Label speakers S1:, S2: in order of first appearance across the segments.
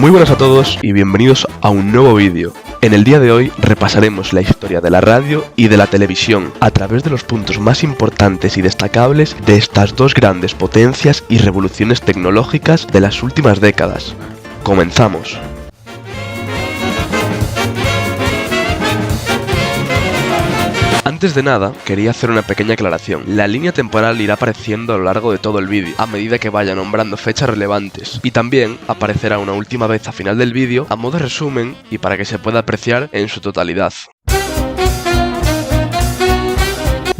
S1: Muy buenas a todos y bienvenidos a un nuevo vídeo. En el día de hoy repasaremos la historia de la radio y de la televisión a través de los puntos más importantes y destacables de estas dos grandes potencias y revoluciones tecnológicas de las últimas décadas. Comenzamos. Antes de nada, quería hacer una pequeña aclaración. La línea temporal irá apareciendo a lo largo de todo el vídeo, a medida que vaya nombrando fechas relevantes. Y también aparecerá una última vez a final del vídeo, a modo de resumen y para que se pueda apreciar en su totalidad.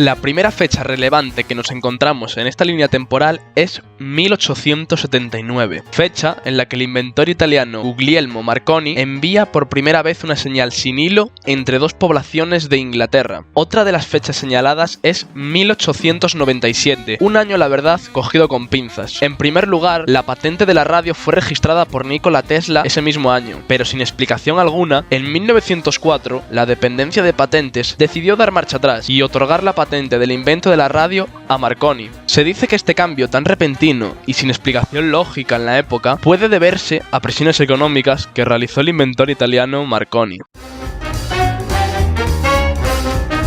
S1: La primera fecha relevante que nos encontramos en esta línea temporal es 1879, fecha en la que el inventor italiano Guglielmo Marconi envía por primera vez una señal sin hilo entre dos poblaciones de Inglaterra. Otra de las fechas señaladas es 1897, un año la verdad cogido con pinzas. En primer lugar, la patente de la radio fue registrada por Nikola Tesla ese mismo año, pero sin explicación alguna, en 1904 la dependencia de patentes decidió dar marcha atrás y otorgar la patente del invento de la radio a Marconi. Se dice que este cambio tan repentino y sin explicación lógica en la época puede deberse a presiones económicas que realizó el inventor italiano Marconi.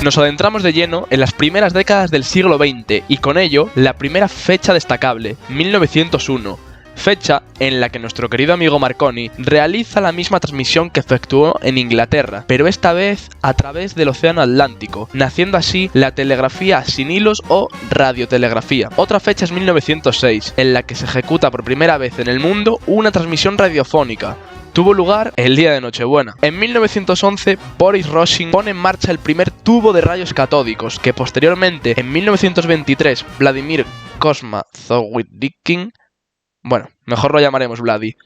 S1: Nos adentramos de lleno en las primeras décadas del siglo XX y con ello la primera fecha destacable, 1901. Fecha en la que nuestro querido amigo Marconi realiza la misma transmisión que efectuó en Inglaterra, pero esta vez a través del Océano Atlántico, naciendo así la telegrafía sin hilos o radiotelegrafía. Otra fecha es 1906, en la que se ejecuta por primera vez en el mundo una transmisión radiofónica. Tuvo lugar el día de Nochebuena. En 1911, Boris Rossin pone en marcha el primer tubo de rayos catódicos, que posteriormente, en 1923, Vladimir Kosma-Zworykin, bueno, mejor lo llamaremos Vladi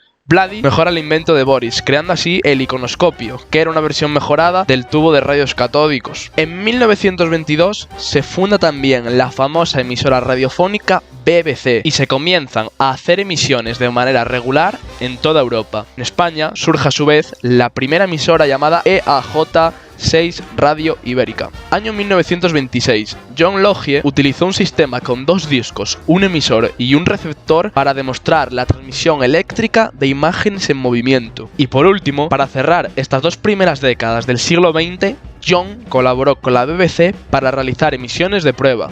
S1: mejora el invento de Boris, creando así el iconoscopio, que era una versión mejorada del tubo de rayos catódicos. En 1922 se funda también la famosa emisora radiofónica BBC y se comienzan a hacer emisiones de manera regular en toda Europa. En España surge a su vez la primera emisora llamada EAJ6 Radio Ibérica. Año 1926. John Logie utilizó un sistema con dos discos, un emisor y un receptor para demostrar la transmisión eléctrica de imágenes en movimiento. Y por último, para cerrar estas dos primeras décadas del siglo XX, John colaboró con la BBC para realizar emisiones de prueba.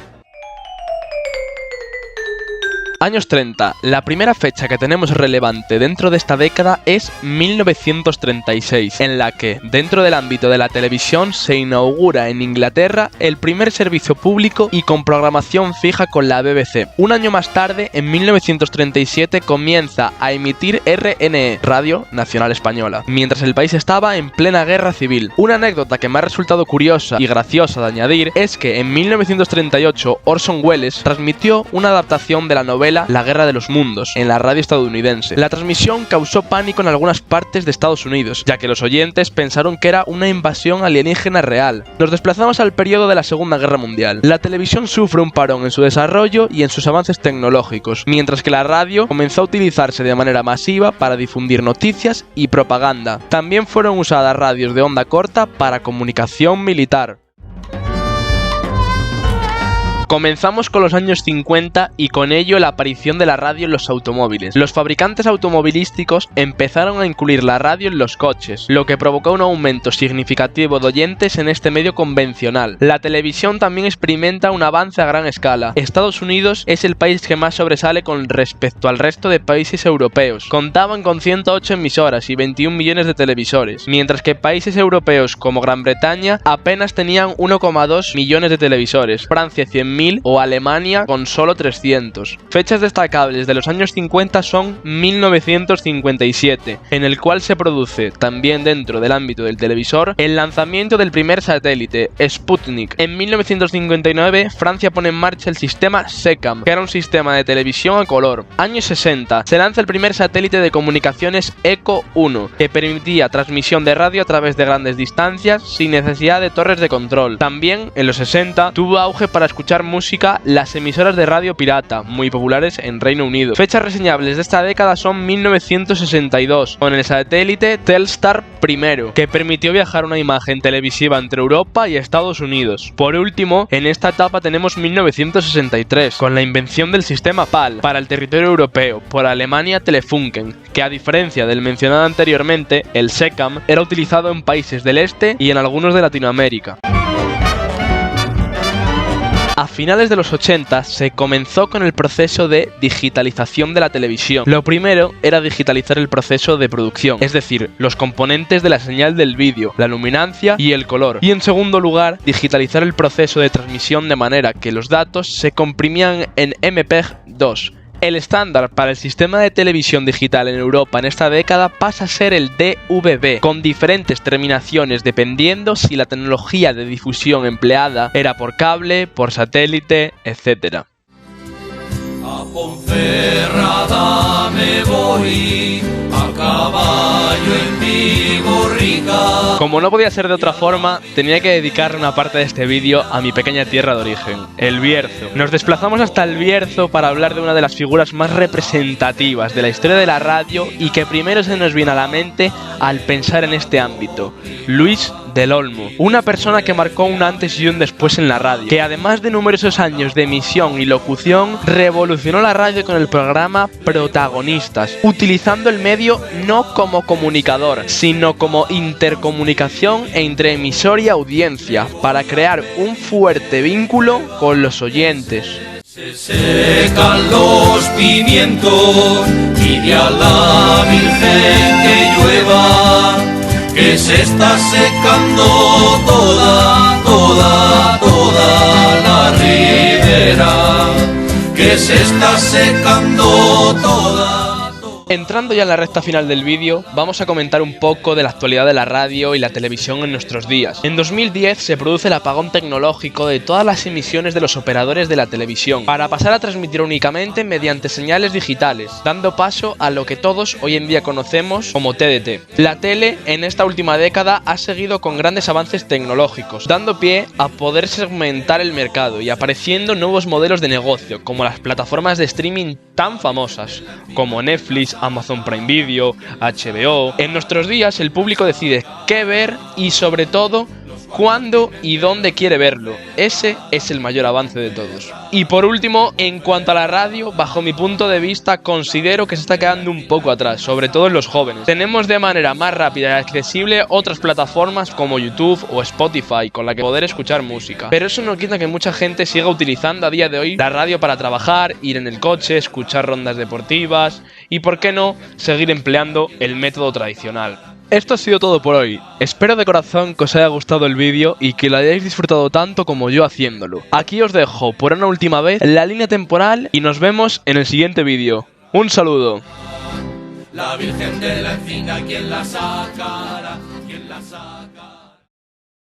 S1: Años 30. La primera fecha que tenemos relevante dentro de esta década es 1936, en la que, dentro del ámbito de la televisión, se inaugura en Inglaterra el primer servicio público y con programación fija con la BBC. Un año más tarde, en 1937, comienza a emitir RNE, Radio Nacional Española, mientras el país estaba en plena guerra civil. Una anécdota que me ha resultado curiosa y graciosa de añadir es que en 1938 Orson Welles transmitió una adaptación de la novela La Guerra de los Mundos en la radio estadounidense. La transmisión causó pánico en algunas partes de Estados Unidos, ya que los oyentes pensaron que era una invasión alienígena real. Nos desplazamos al periodo de la Segunda Guerra Mundial. La televisión sufre un parón en su desarrollo y en sus avances tecnológicos, mientras que la radio comenzó a utilizarse de manera masiva para difundir noticias y propaganda. También fueron usadas radios de onda corta para comunicación militar. Comenzamos con los años 50 y con ello la aparición de la radio en los automóviles. Los fabricantes automovilísticos empezaron a incluir la radio en los coches, lo que provocó un aumento significativo de oyentes en este medio convencional. La televisión también experimenta un avance a gran escala. Estados Unidos es el país que más sobresale con respecto al resto de países europeos. Contaban con 108 emisoras y 21 millones de televisores, mientras que países europeos como Gran Bretaña apenas tenían 1,2 millones de televisores. Francia 100.000 o Alemania con solo 300. Fechas destacables de los años 50 son 1957, en el cual se produce, también dentro del ámbito del televisor, el lanzamiento del primer satélite, Sputnik. En 1959, Francia pone en marcha el sistema SECAM, que era un sistema de televisión a color. Años 60, se lanza el primer satélite de comunicaciones ECO 1, que permitía transmisión de radio a través de grandes distancias sin necesidad de torres de control. También, en los 60, tuvo auge para escuchar música las emisoras de radio pirata, muy populares en Reino Unido. Fechas reseñables de esta década son 1962, con el satélite Telstar I, que permitió viajar una imagen televisiva entre Europa y Estados Unidos. Por último, en esta etapa tenemos 1963, con la invención del sistema PAL para el territorio europeo por Alemania Telefunken, que a diferencia del mencionado anteriormente, el SECAM era utilizado en países del este y en algunos de Latinoamérica. A finales de los 80 se comenzó con el proceso de digitalización de la televisión. Lo primero era digitalizar el proceso de producción, es decir, los componentes de la señal del vídeo, la luminancia y el color. Y en segundo lugar, digitalizar el proceso de transmisión de manera que los datos se comprimían en MPEG-2. El estándar para el sistema de televisión digital en Europa en esta década pasa a ser el DVB, con diferentes terminaciones dependiendo si la tecnología de difusión empleada era por cable, por satélite, etc.
S2: A Ponferrada me voy, a caballo en mi borrica.
S1: Como no podía ser de otra forma, tenía que dedicar una parte de este vídeo a mi pequeña tierra de origen, El Bierzo. Nos desplazamos hasta El Bierzo para hablar de una de las figuras más representativas de la historia de la radio y que primero se nos viene a la mente al pensar en este ámbito, Luis del Olmo, una persona que marcó un antes y un después en la radio, que además de numerosos años de emisión y locución, revolucionó la radio con el programa Protagonistas, utilizando el medio no como comunicador, sino como intercomunicación entre emisor y audiencia, para crear un fuerte vínculo con los oyentes.
S2: Se secan los pimientos, pide a la Virgen que llueva, que se está secando toda la ribera, que se está secando toda.
S1: Entrando ya en la recta final del vídeo, vamos a comentar un poco de la actualidad de la radio y la televisión en nuestros días. En 2010 se produce el apagón tecnológico de todas las emisiones de los operadores de la televisión, para pasar a transmitir únicamente mediante señales digitales, dando paso a lo que todos hoy en día conocemos como TDT. La tele en esta última década ha seguido con grandes avances tecnológicos, dando pie a poder segmentar el mercado y apareciendo nuevos modelos de negocio, como las plataformas de streaming tan famosas como Netflix, Amazon Prime Video, HBO. En nuestros días el público decide qué ver y sobre todo cuándo y dónde quiere verlo. Ese es el mayor avance de todos. Y por último, en cuanto a la radio, bajo mi punto de vista considero que se está quedando un poco atrás, sobre todo en los jóvenes. Tenemos de manera más rápida y accesible otras plataformas como YouTube o Spotify con la que poder escuchar música, pero eso no quita que mucha gente siga utilizando a día de hoy la radio para trabajar, ir en el coche, escuchar rondas deportivas y, por qué no, seguir empleando el método tradicional. Esto ha sido todo por hoy. Espero de corazón que os haya gustado el vídeo y que lo hayáis disfrutado tanto como yo haciéndolo. Aquí os dejo por una última vez la línea temporal y nos vemos en el siguiente vídeo. Un saludo.
S2: La Virgen de la Encina, ¿quién la sacará? ¿Quién la sacará?